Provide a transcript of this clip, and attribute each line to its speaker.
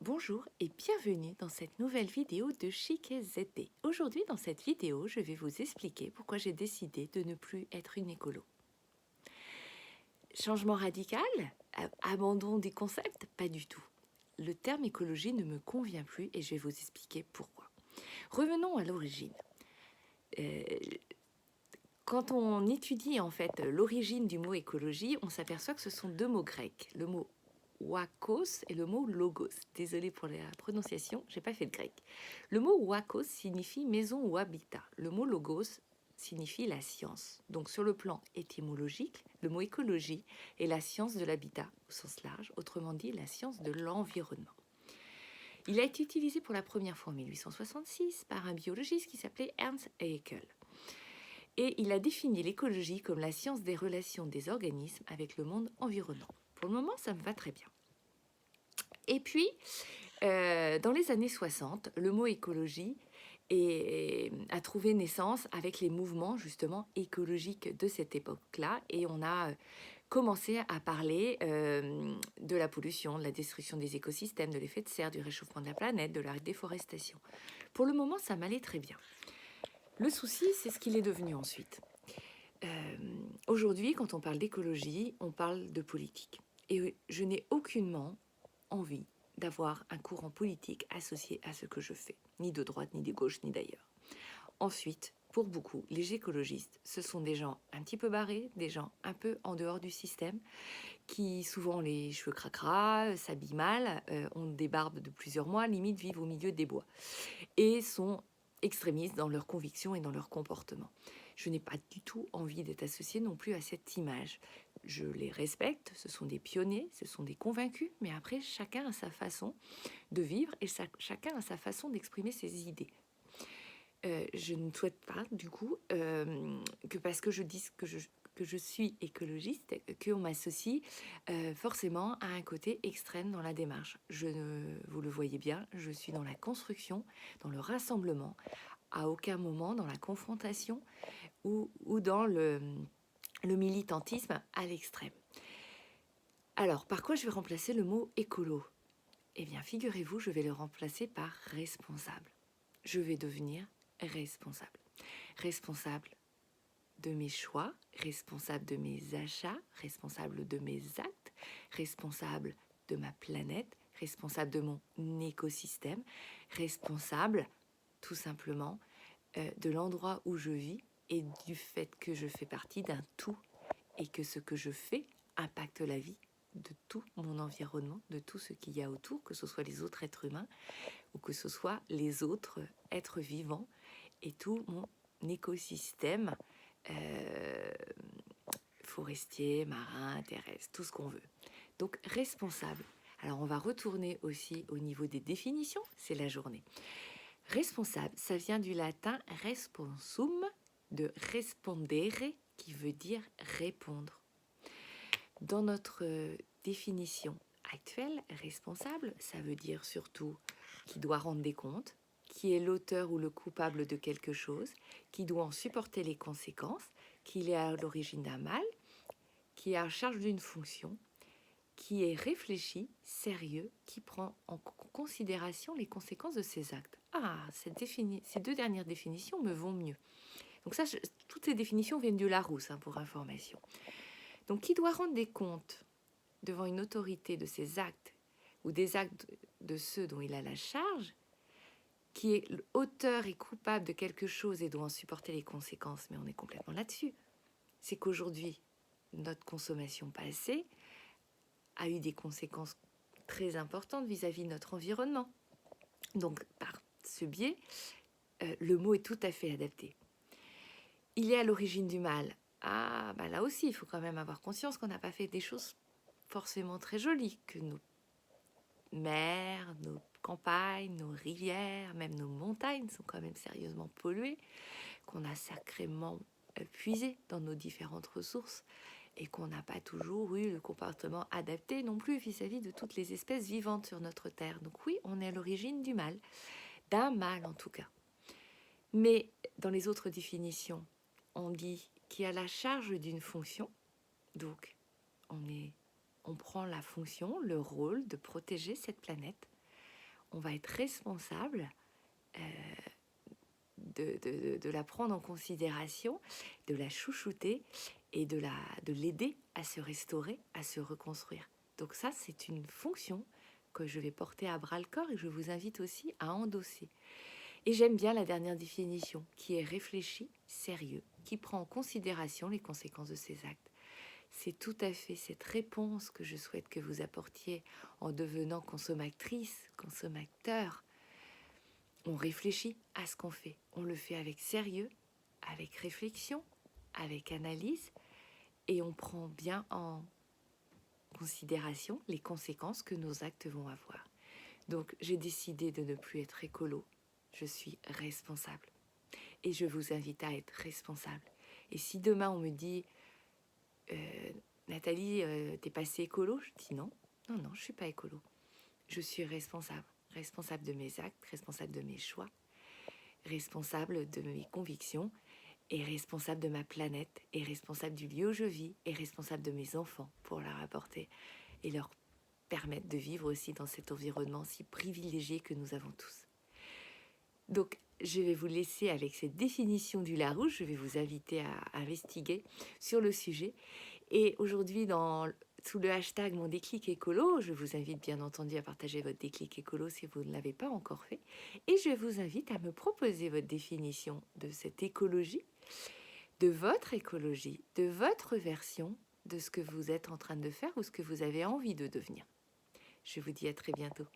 Speaker 1: Bonjour et bienvenue dans cette nouvelle vidéo de Chic et ZD. Aujourd'hui dans cette vidéo, je vais vous expliquer pourquoi j'ai décidé de ne plus être une écolo. Changement radical? Abandon des concepts? Pas du tout. Le terme écologie ne me convient plus et je vais vous expliquer pourquoi. Revenons à l'origine. Quand on étudie en fait l'origine du mot écologie, on s'aperçoit que ce sont deux mots grecs. Le mot oikos et le mot logos. Désolée pour la prononciation, j'ai pas fait de grec. Le mot oikos signifie maison ou habitat. Le mot logos signifie la science. Donc sur le plan étymologique, le mot écologie est la science de l'habitat au sens large, autrement dit la science de l'environnement. Il a été utilisé pour la première fois en 1866 par un biologiste qui s'appelait Ernst Haeckel. Et il a défini l'écologie comme la science des relations des organismes avec le monde environnant. Pour le moment, ça me va très bien. Et puis, dans les années 60, le mot écologie a trouvé naissance avec les mouvements justement écologiques de cette époque-là. Et on a commencé à parler de la pollution, de la destruction des écosystèmes, de l'effet de serre, du réchauffement de la planète, de la déforestation. Pour le moment, ça m'allait très bien. Le souci, c'est ce qu'il est devenu ensuite. Aujourd'hui, quand on parle d'écologie, on parle de politique. Et je n'ai aucunement envie d'avoir un courant politique associé à ce que je fais, ni de droite, ni de gauche, ni d'ailleurs. Ensuite, pour beaucoup, les écologistes, ce sont des gens un petit peu barrés, des gens un peu en dehors du système, qui souvent ont les cheveux cracra, s'habillent mal, ont des barbes de plusieurs mois, limite vivent au milieu des bois, et sont extrémistes dans leurs convictions et dans leur comportement. Je n'ai pas du tout envie d'être associée non plus à cette image. Je les respecte, ce sont des pionniers, ce sont des convaincus, mais après, chacun a sa façon de vivre et chacun a sa façon d'exprimer ses idées. Je ne souhaite pas, du coup, que parce que je dis que je suis écologiste, qu'on m'associe forcément à un côté extrême dans la démarche. Vous le voyez bien, je suis dans la construction, dans le rassemblement, à aucun moment dans la confrontation ou dans le militantisme à l'extrême. Alors, par quoi je vais remplacer le mot écolo? Eh bien, figurez-vous, je vais le remplacer par responsable. Je vais devenir responsable. Responsable de mes choix, responsable de mes achats, responsable de mes actes, responsable de ma planète, responsable de mon écosystème, responsable tout simplement de l'endroit où je vis et du fait que je fais partie d'un tout et que ce que je fais impacte la vie de tout mon environnement, de tout ce qu'il y a autour, que ce soit les autres êtres humains ou que ce soit les autres êtres vivants et tout mon écosystème forestier, marin, terrestre, tout ce qu'on veut. Donc responsable. Alors on va retourner aussi au niveau des définitions, c'est la journée. Responsable, ça vient du latin responsum, de respondere, qui veut dire répondre. Dans notre définition actuelle, responsable, ça veut dire surtout qui doit rendre des comptes, qui est l'auteur ou le coupable de quelque chose, qui doit en supporter les conséquences, qui est à l'origine d'un mal, qui est en charge d'une fonction, qui est réfléchi, sérieux, qui prend en considération les conséquences de ses actes. Ah, ces deux dernières définitions me vont mieux. Donc ça, toutes ces définitions viennent du Larousse, pour information. Donc, qui doit rendre des comptes devant une autorité de ses actes ou des actes de ceux dont il a la charge, qui est auteur et coupable de quelque chose et doit en supporter les conséquences, mais on est complètement là-dessus. C'est qu'aujourd'hui, notre consommation passée a eu des conséquences très importantes vis-à-vis de notre environnement. Donc, par ce biais, le mot est tout à fait adapté. Il est à l'origine du mal. Ah, bah là aussi, il faut quand même avoir conscience qu'on n'a pas fait des choses forcément très jolies, que nos mers, nos campagnes, nos rivières, même nos montagnes sont quand même sérieusement polluées, qu'on a sacrément puisé dans nos différentes ressources et qu'on n'a pas toujours eu le comportement adapté non plus vis-à-vis de toutes les espèces vivantes sur notre Terre. Donc oui, on est à l'origine du mal, d'un mal en tout cas. Mais dans les autres définitions, on dit qu'il y a la charge d'une fonction, donc on prend la fonction, le rôle de protéger cette planète, on va être responsable de la prendre en considération, de la chouchouter et de l'aider à se restaurer, à se reconstruire. Donc ça, c'est une fonction que je vais porter à bras-le-corps et je vous invite aussi à endosser. Et j'aime bien la dernière définition, qui est réfléchi, sérieux, qui prend en considération les conséquences de ses actes. C'est tout à fait cette réponse que je souhaite que vous apportiez en devenant consommatrice, consommateur. On réfléchit à ce qu'on fait. On le fait avec sérieux, avec réflexion, avec analyse, et on prend bien en considération les conséquences que nos actes vont avoir. Donc, j'ai décidé de ne plus être écolo. Je suis responsable. Et je vous invite à être responsable. Et si demain on me dit Nathalie, t'es passée écolo? Je dis non, non, je suis pas écolo. Je suis responsable. Responsable de mes actes, responsable de mes choix, responsable de mes convictions, et responsable de ma planète, et responsable du lieu où je vis, et responsable de mes enfants pour leur apporter et leur permettre de vivre aussi dans cet environnement si privilégié que nous avons tous. Donc, je vais vous laisser avec cette définition du Larousse. Je vais vous inviter à investiguer sur le sujet. Et aujourd'hui, sous le hashtag Mon déclic écolo, je vous invite bien entendu à partager votre déclic écolo si vous ne l'avez pas encore fait. Et je vous invite à me proposer votre définition de cette écologie, de votre version de ce que vous êtes en train de faire ou ce que vous avez envie de devenir. Je vous dis à très bientôt.